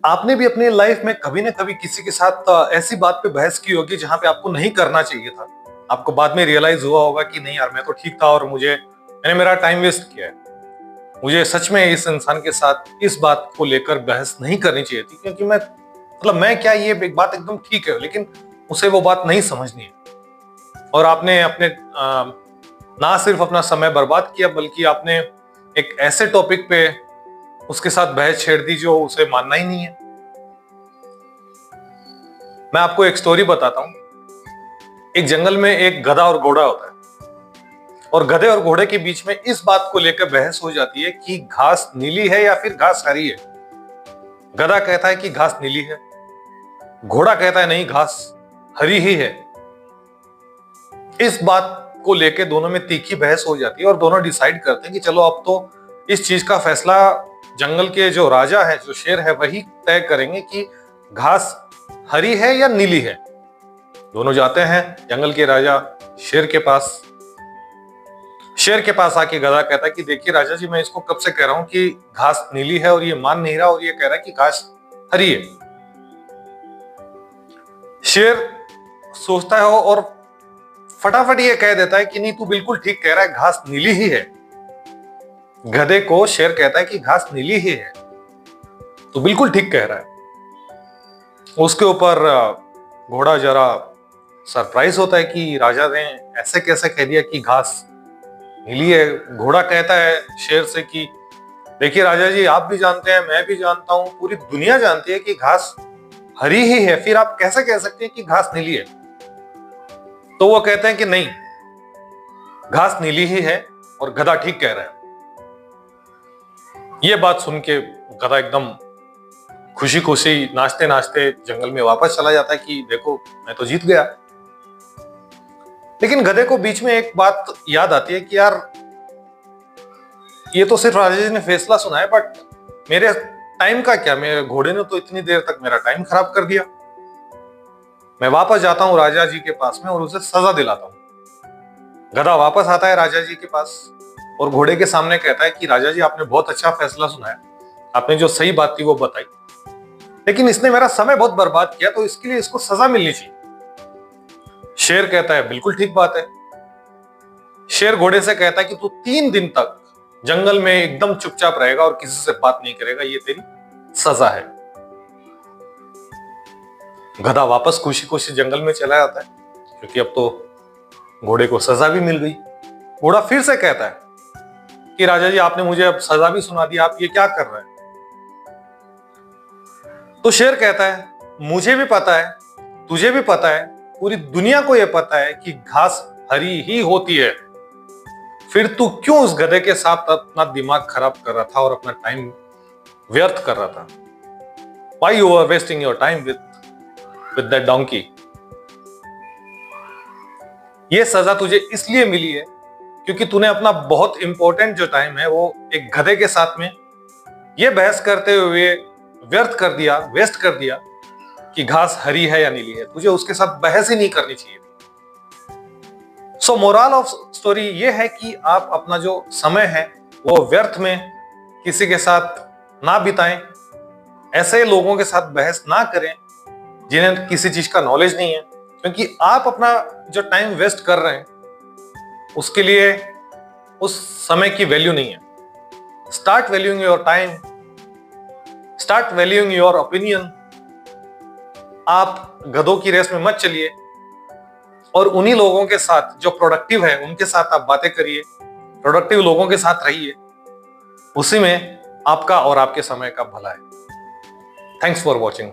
आपने भी अपनी लाइफ में कभी ना कभी किसी के साथ ऐसी बात पे बहस की होगी जहां पे आपको नहीं करना चाहिए था। आपको बाद में रियलाइज हुआ होगा कि नहीं यार, मैं तो ठीक था और मैंने मेरा टाइम वेस्ट किया है। मुझे सच में इस इंसान के साथ इस बात को लेकर बहस नहीं करनी चाहिए थी, क्योंकि मैं क्या, ये एक बात एकदम ठीक है, लेकिन उसे वो बात नहीं समझनी है। और आपने ना सिर्फ अपना समय बर्बाद किया, बल्कि आपने एक ऐसे टॉपिक पे उसके साथ बहस छेड़ दी जो उसे मानना ही नहीं है। मैं आपको एक स्टोरी बताता हूँ। एक जंगल में एक गधा और घोड़ा होता है, और गधे और घोड़े के बीच में इस बात को लेकर बहस हो जाती है कि घास नीली है या फिर घास हरी है। गधा कहता है कि घास नीली है, घोड़ा कहता है नहीं, घास हरी ही है। इस बात को लेकर दोनों में तीखी बहस हो जाती है और दोनों डिसाइड करते हैं कि चलो अब तो इस चीज का फैसला जंगल के जो राजा है, जो शेर है, वही तय करेंगे कि घास हरी है या नीली है। दोनों जाते हैं जंगल के राजा शेर के पास। शेर के पास आके गधा कहता है कि देखिए राजा जी, मैं इसको कब से कह रहा हूं कि घास नीली है और ये मान नहीं रहा, और ये कह रहा है कि घास हरी है। शेर सोचता है और फटाफट ये कह देता है कि नहीं, तू बिल्कुल ठीक कह रहा है, घास नीली ही है। गधे को शेर कहता है कि घास नीली ही है, तू बिल्कुल ठीक कह रहा है। उसके ऊपर घोड़ा जरा सरप्राइज होता है कि राजा ने ऐसे कैसे कह दिया कि घास नीली है। घोड़ा कहता है शेर से कि देखिए राजा जी, आप भी जानते हैं, मैं भी जानता हूं, पूरी दुनिया जानती है कि घास हरी ही है, फिर आप कैसे कह सकते हैं कि घास नीली है। तो वो कहते हैं कि नहीं, घास नीली ही है और गधा ठीक कह रहा है। ये बात सुन के गधा एकदम खुशी खुशी नाचते नाचते जंगल में वापस चला जाता है कि देखो, मैं तो जीत गया। लेकिन गधे को बीच में एक बात याद आती है कि यार, ये तो सिर्फ राजा जी ने फैसला सुना है, बट मेरे टाइम का क्या, मेरे घोड़े ने तो इतनी देर तक मेरा टाइम खराब कर दिया। मैं वापस जाता हूं राजा जी के पास में और उसे सजा दिलाता हूं। गधा वापस आता है राजा जी के पास और घोड़े के सामने कहता है कि राजा जी, आपने बहुत अच्छा फैसला सुनाया, आपने जो सही बात थी वो बताई, लेकिन इसने मेरा समय बहुत बर्बाद किया, तो इसके लिए इसको सजा मिलनी चाहिए। शेर कहता है बिल्कुल ठीक बात है। शेर घोड़े से कहता है कि तू 3 दिन तक जंगल में एकदम चुपचाप रहेगा और किसी से बात नहीं करेगा, ये तेरी सजा है। गधा वापस खुशी खुशी जंगल में चला जाता है, क्योंकि अब तो घोड़े को सजा भी मिल गई। घोड़ा फिर से कहता है कि राजा जी, आपने मुझे अब सजा भी सुना दी, आप ये क्या कर रहे हैं। तो शेर कहता है मुझे भी पता है, तुझे भी पता है, पूरी दुनिया को यह पता है कि घास हरी ही होती है, फिर तू क्यों उस गधे के साथ अपना दिमाग खराब कर रहा था और अपना टाइम व्यर्थ कर रहा था। Why you were wasting your time with that donkey? ये सजा तुझे इसलिए मिली है क्योंकि तूने अपना बहुत इंपॉर्टेंट जो टाइम है वो एक गधे के साथ में ये बहस करते हुए व्यर्थ कर दिया, वेस्ट कर दिया कि घास हरी है या नीली है। तुझे उसके साथ बहस ही नहीं करनी चाहिए थी। सो मोरल ऑफ स्टोरी ये है कि आप अपना जो समय है वो व्यर्थ में किसी के साथ ना बिताएं, ऐसे लोगों के साथ बहस ना करें जिन्हें किसी चीज का नॉलेज नहीं है, क्योंकि आप अपना जो टाइम वेस्ट कर रहे हैं उसके लिए उस समय की वैल्यू नहीं है। Start valuing your time, start valuing your opinion. आप गधों की रेस में मत चलिए और उन्हीं लोगों के साथ जो प्रोडक्टिव है उनके साथ आप बातें करिए, प्रोडक्टिव लोगों के साथ रहिए, उसी में आपका और आपके समय का भला है। Thanks for watching.